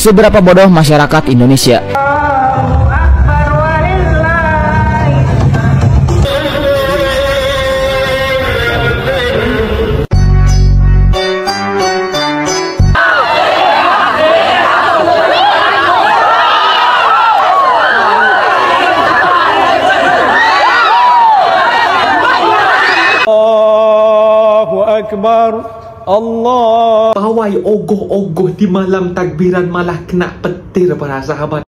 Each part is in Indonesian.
Seberapa bodoh masyarakat Indonesia? Allahu Akbar, Allah. Pawai ogoh-ogoh di malam takbiran malah kena petir para sahabat.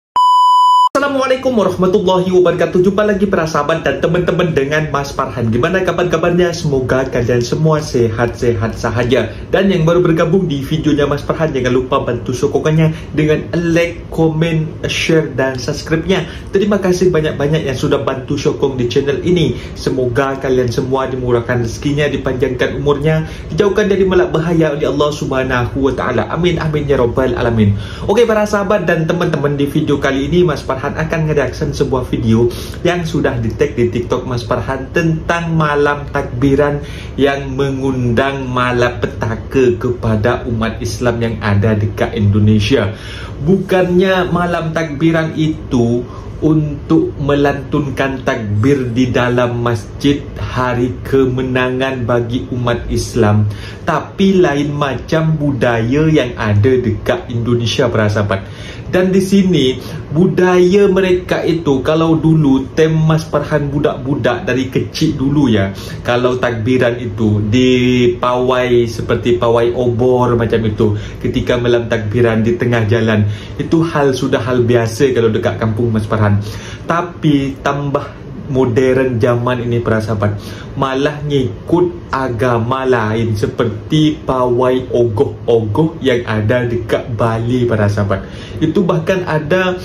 Assalamualaikum warahmatullahi wabarakatuh. Jumpa lagi para sahabat dan teman-teman dengan Mas Farhan. Gimana kabar-kabarnya? Semoga kalian semua sehat-sehat sahaja. Dan yang baru bergabung di videonya Mas Farhan, jangan lupa bantu sokongannya dengan like, komen, share, dan subscribe-nya. Terima kasih banyak-banyak yang sudah bantu sokong di channel ini. Semoga kalian semua dimurahkan rezekinya, dipanjangkan umurnya, dijauhkan dari malap bahaya oleh Allah Subhanahu wa Ta'ala. Amin amin ya rabbal alamin. Oke para sahabat dan teman-teman, di video kali ini Mas Farhan akan ngereaction sebuah video yang sudah di-tag di TikTok Mas Farhan tentang malam takbiran yang mengundang malapetaka kepada umat Islam yang ada dekat Indonesia. Bukannya malam takbiran itu untuk melantunkan takbir di dalam masjid hari kemenangan bagi umat Islam, tapi lain macam budaya yang ada dekat Indonesia para sahabat. Dan di sini budaya mereka itu, kalau dulu tem Mas Farhan budak-budak dari kecil dulu ya, kalau takbiran itu di pawai seperti pawai obor macam itu, ketika malam takbiran di tengah jalan, itu sudah hal biasa kalau dekat kampung Mas Farhan. Tapi tambah modern zaman ini para sahabat, malah ngikut agama lain seperti pawai ogoh-ogoh yang ada dekat Bali para sahabat. Itu bahkan ada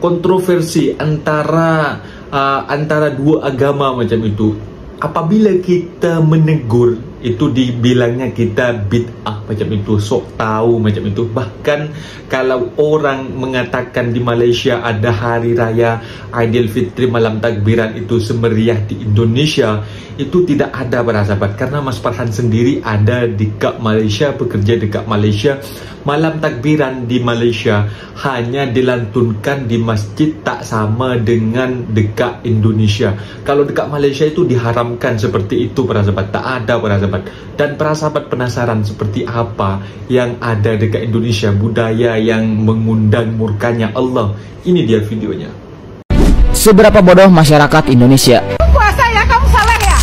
kontroversi antara dua agama macam itu. Apabila kita menegur, itu dibilangnya kita bid'ah macam itu, sok tahu macam itu. Bahkan kalau orang mengatakan di Malaysia ada hari raya Aidilfitri malam takbiran itu semeriah di Indonesia, itu tidak ada para sahabat. Karena Mas Farhan sendiri ada dekat Malaysia, bekerja dekat Malaysia. Malam takbiran di Malaysia hanya dilantunkan di masjid, tak sama dengan dekat Indonesia. Kalau dekat Malaysia itu diharamkan seperti itu para sahabat, tak ada para sahabat. Dan para sahabat penasaran seperti apa yang ada dekat Indonesia, budaya yang mengundang murkanya Allah. Ini dia videonya. Seberapa bodoh masyarakat Indonesia? Puasa ya, kamu salah ya?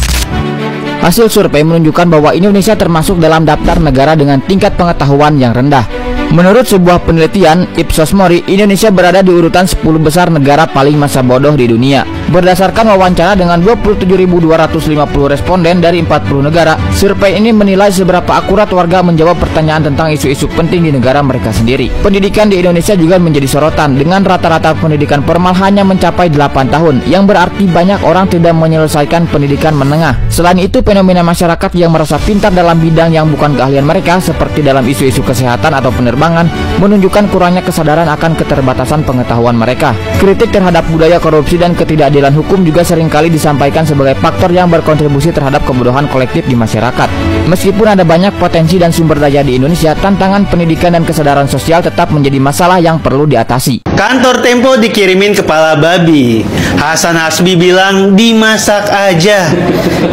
Hasil survei menunjukkan bahwa Indonesia termasuk dalam daftar negara dengan tingkat pengetahuan yang rendah. Menurut sebuah penelitian Ipsos Mori, Indonesia berada di urutan 10 besar negara paling masa bodoh di dunia. Berdasarkan wawancara dengan 27.250 responden dari 40 negara, survei ini menilai seberapa akurat warga menjawab pertanyaan tentang isu-isu penting di negara mereka sendiri. Pendidikan di Indonesia juga menjadi sorotan, dengan rata-rata pendidikan formal hanya mencapai 8 tahun, yang berarti banyak orang tidak menyelesaikan pendidikan menengah. Selain itu, fenomena masyarakat yang merasa pintar dalam bidang yang bukan keahlian mereka, seperti dalam isu-isu kesehatan atau penerbangan, menunjukkan kurangnya kesadaran akan keterbatasan pengetahuan mereka. Kritik terhadap budaya korupsi dan ketidakadilan hukum juga seringkali disampaikan sebagai faktor yang berkontribusi terhadap kebodohan kolektif di masyarakat. Meskipun ada banyak potensi dan sumber daya di Indonesia, tantangan pendidikan dan kesadaran sosial tetap menjadi masalah yang perlu diatasi. Kantor Tempo dikirimin kepala babi. Hasan Hasbi bilang dimasak aja.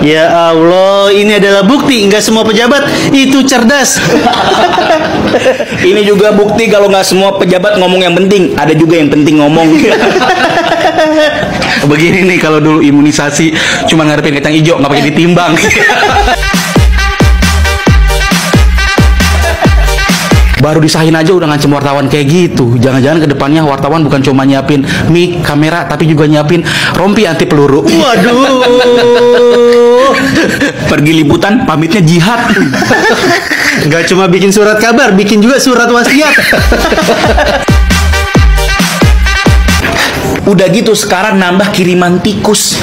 Ya Allah, ini adalah bukti nggak semua pejabat itu cerdas. Ini juga bukti kalau nggak semua pejabat ngomong yang penting, ada juga yang penting ngomong. Begini nih, kalau dulu imunisasi cuma ngarepin kacang hijau, nggak pakai ditimbang. Baru disahin aja udah ngancem wartawan kayak gitu. Jangan-jangan kedepannya wartawan bukan cuma nyiapin mic, kamera, tapi juga nyiapin rompi anti peluru. Waduh. Pergi liputan, pamitnya jihad. Gak cuma bikin surat kabar, bikin juga surat wasiat. Udah gitu sekarang nambah kiriman tikus.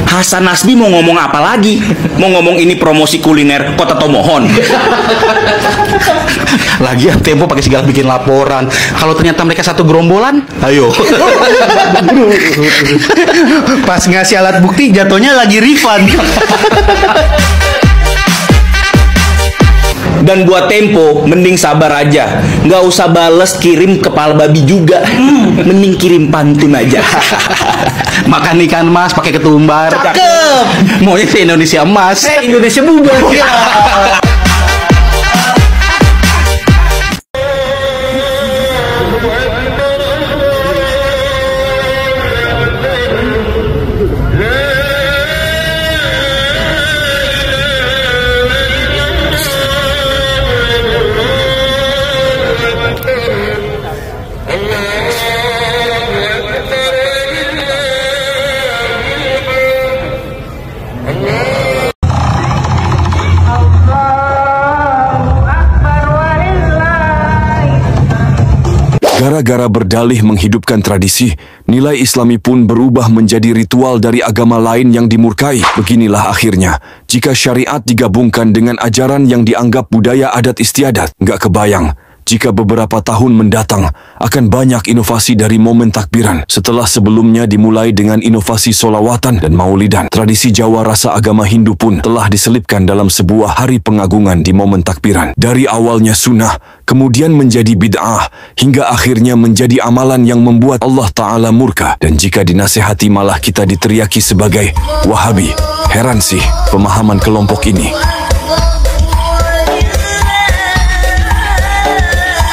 Hasan Nasbi mau ngomong apa lagi? Mau ngomong ini promosi kuliner Kota Tomohon. Lagian Tempo pakai segala bikin laporan. Kalau ternyata mereka satu gerombolan, ayo. Pas ngasih alat bukti jatuhnya lagi refund. Dan buat tempo, mending sabar aja. Nggak usah bales kirim kepala babi juga. Mending kirim pantun aja. Makan ikan mas pakai ketumbar. Cakep. Maunya se Indonesia emas. Indonesia bubar. Gara-gara berdalih menghidupkan tradisi, nilai Islami pun berubah menjadi ritual dari agama lain yang dimurkai. Beginilah akhirnya, jika syariat digabungkan dengan ajaran yang dianggap budaya adat istiadat, nggak kebayang jika beberapa tahun mendatang akan banyak inovasi dari momen takbiran. Setelah sebelumnya dimulai dengan inovasi solawatan dan maulidan, tradisi Jawa rasa agama Hindu pun telah diselipkan dalam sebuah hari pengagungan di momen takbiran. Dari awalnya sunnah, kemudian menjadi bid'ah, hingga akhirnya menjadi amalan yang membuat Allah Ta'ala murka. Dan jika dinasehati malah kita diteriaki sebagai Wahabi. Heran sih pemahaman kelompok ini.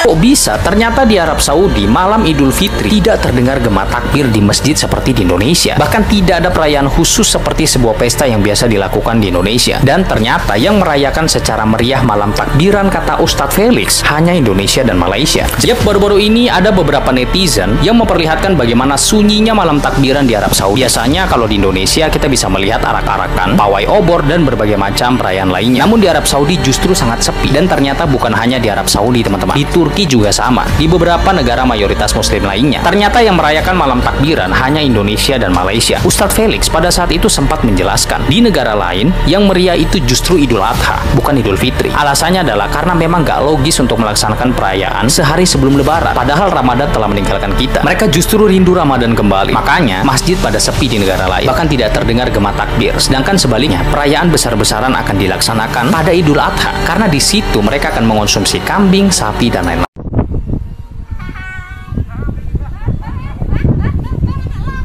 Kok bisa? Ternyata di Arab Saudi malam Idul Fitri tidak terdengar gema takbir di masjid seperti di Indonesia. Bahkan tidak ada perayaan khusus seperti sebuah pesta yang biasa dilakukan di Indonesia. Dan ternyata yang merayakan secara meriah malam takbiran, kata Ustadz Felix, hanya Indonesia dan Malaysia. Yap, baru-baru ini ada beberapa netizen yang memperlihatkan bagaimana sunyinya malam takbiran di Arab Saudi. Biasanya kalau di Indonesia kita bisa melihat arak-arakan, pawai obor, dan berbagai macam perayaan lainnya. Namun di Arab Saudi justru sangat sepi. Dan ternyata bukan hanya di Arab Saudi, teman-teman. Di Turki juga sama, di beberapa negara mayoritas muslim lainnya. Ternyata yang merayakan malam takbiran hanya Indonesia dan Malaysia. Ustadz Felix pada saat itu sempat menjelaskan, di negara lain yang meriah itu justru Idul Adha, bukan Idul Fitri. Alasannya adalah karena memang gak logis untuk melaksanakan perayaan sehari sebelum Lebaran, padahal Ramadan telah meninggalkan kita. Mereka justru rindu Ramadan kembali. Makanya masjid pada sepi di negara lain, bahkan tidak terdengar gema takbir. Sedangkan sebaliknya, perayaan besar-besaran akan dilaksanakan pada Idul Adha, karena di situ mereka akan mengonsumsi kambing, sapi, dan lain-lain.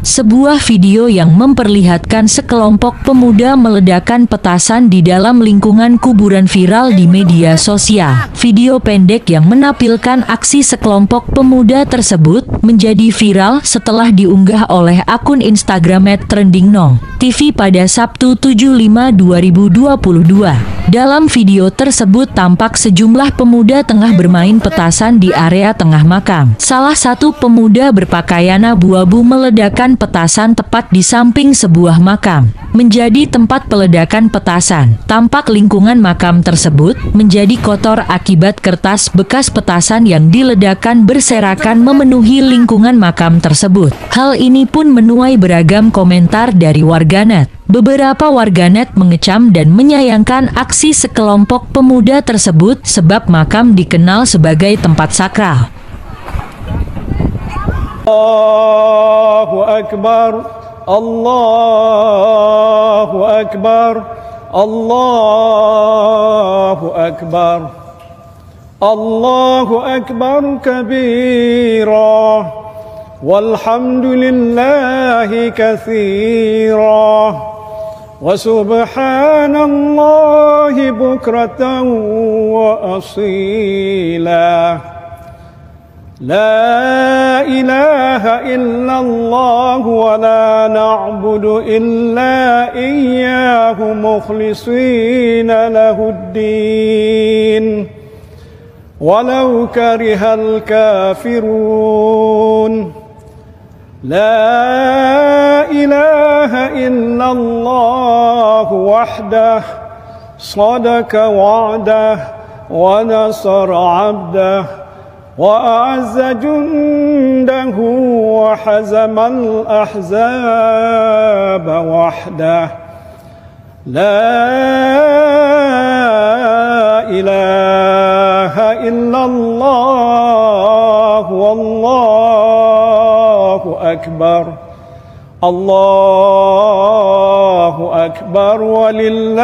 Sebuah video yang memperlihatkan sekelompok pemuda meledakkan petasan di dalam lingkungan kuburan viral di media sosial. Video pendek yang menampilkan aksi sekelompok pemuda tersebut menjadi viral setelah diunggah oleh akun Instagram @trendingnong.tv pada Sabtu 7/5/2022. Dalam video tersebut tampak sejumlah pemuda tengah bermain petasan di area tengah makam. Salah satu pemuda berpakaian abu-abu meledakkan petasan tepat di samping sebuah makam, menjadi tempat peledakan petasan. Tampak lingkungan makam tersebut menjadi kotor akibat kertas bekas petasan yang diledakkan berserakan memenuhi lingkungan makam tersebut. Hal ini pun menuai beragam komentar dari warganet. Beberapa warganet mengecam dan menyayangkan aksi sekelompok pemuda tersebut sebab makam dikenal sebagai tempat sakral. Allahu Akbar, Allahu Akbar, Allahu Akbar, Allahu Akbar kabira, walhamdulillahi katsira, wa subhanallahi bukratan wa asila. La ilaha illallah wa la na'budu illa iyyahu mukhlisina lahuddin walau karihal kafirun. La ilaha illallah wahdah sadaqa wa'dah wa nasara 'abdah وأعز جنده وحزم الأحزاب وحده. لا إله إلا الله والله أكبر Allahu Akbar walillahil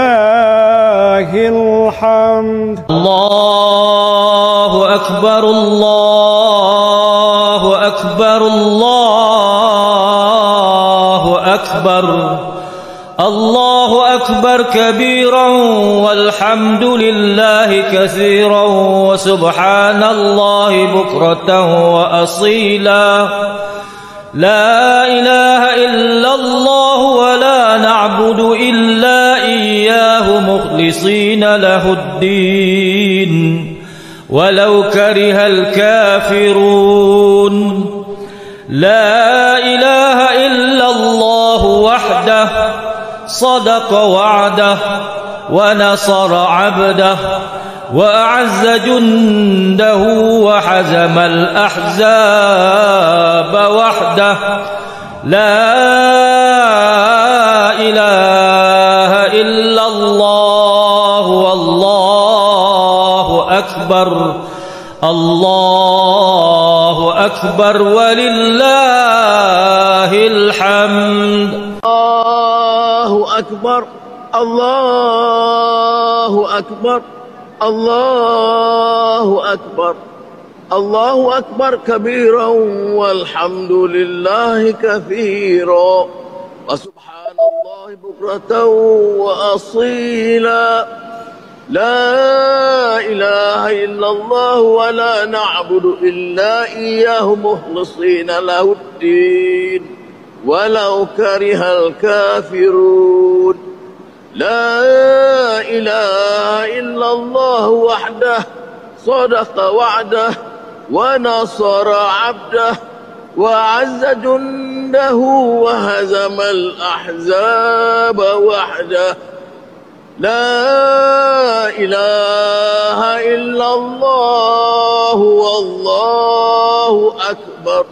hamd. Allahu Akbar, Allahu Akbar, Allahu Akbar. Allahu Akbar kabiran walhamdulillahi katsiran wa subhanallahi bukratan wa asila. La ilaha illallah wa la na'budu illa iyyahu mukhlishina lahuddin walau karihal kafirun. La ilaha illallah wahdah sadaqa wa'dah wa nasara 'abdah wa a'azza jundahu wa hazamal ahzaba wahdah. La ilaha illallah wallahu akbar. Allahu akbar walillahil hamd. Allahu akbar, Allahu akbar, Allahu akbar, Allahu akbar kabiran walhamdulillahi katsiran wa subhanallahi bukratan wa asila. La ilaha illallah wa la na'budu illa iyyahu mukhlishina lahuddin walau karihal kafirun. La ilaha illallah wahdah sadaqa wa'dah wa nasara 'abdah wa 'azza jundahu wa hazamal ahzaba wahdah. La ilaha illallah wallahu akbar.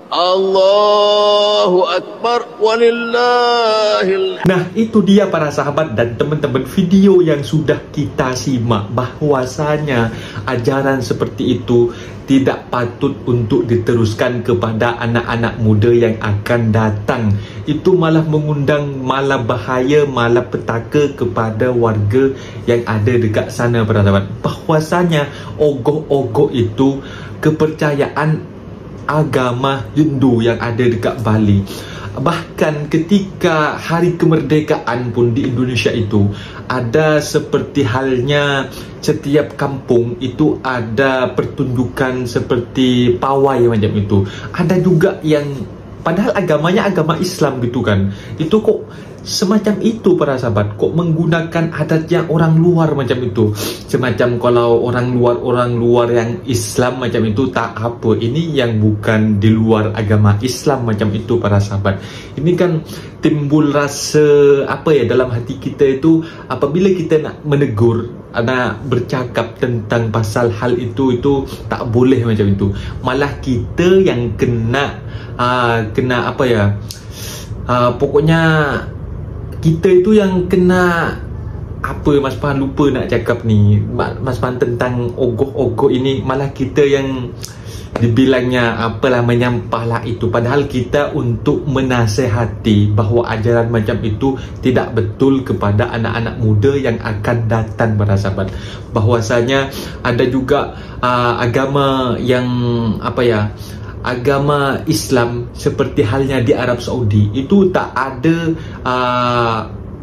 Allahu akbar walillahil. Nah, itu dia para sahabat dan teman-teman video yang sudah kita simak, bahwasanya ajaran seperti itu tidak patut untuk diteruskan kepada anak-anak muda yang akan datang. Itu malah mengundang malah bahaya, malah petaka kepada warga yang ada dekat sana para sahabat. Bahwasanya ogok-ogok itu kepercayaan agama Hindu yang ada dekat Bali. Bahkan ketika hari kemerdekaan pun di Indonesia itu ada seperti halnya setiap kampung itu ada pertunjukan seperti pawai macam itu. Ada juga yang padahal agamanya agama Islam gitu kan. Itu kok semacam itu para sahabat, kok menggunakan adat yang orang luar macam itu. Semacam kalau orang luar yang Islam macam itu tak apa, ini yang bukan di luar agama Islam macam itu para sahabat. Ini kan timbul rasa apa ya dalam hati kita itu, apabila kita nak menegur, nak bercakap tentang pasal hal itu tak boleh macam itu. Malah kita yang kena apa ya, pokoknya kita itu yang kena apa, Mas Pan lupa nak cakap ni, Mas Pan tentang ogok-ogok ini. Malah kita yang dibilangnya apalah, menyampah lah itu. Padahal kita untuk menasehati bahawa ajaran macam itu tidak betul kepada anak-anak muda yang akan datang para sahabat. Bahwasanya ada juga agama yang apa ya, agama Islam seperti halnya di Arab Saudi itu tak ada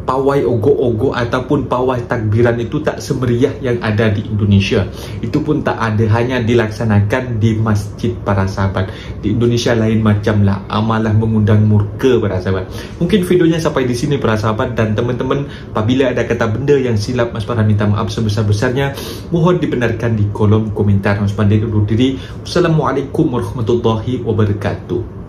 pawai ogok-ogok ataupun pawai takbiran itu tak semeriah yang ada di Indonesia. Itu pun tak ada, hanya dilaksanakan di masjid para sahabat. Di Indonesia lain macam lah, malah mengundang murka para sahabat. Mungkin videonya sampai di sini para sahabat, dan teman-teman apabila ada kata benda yang silap, Mas Farhan minta maaf sebesar-besarnya. Mohon dibenarkan di kolom komentar. Mas Farhan undur diri. Wassalamualaikum warahmatullahi wabarakatuh.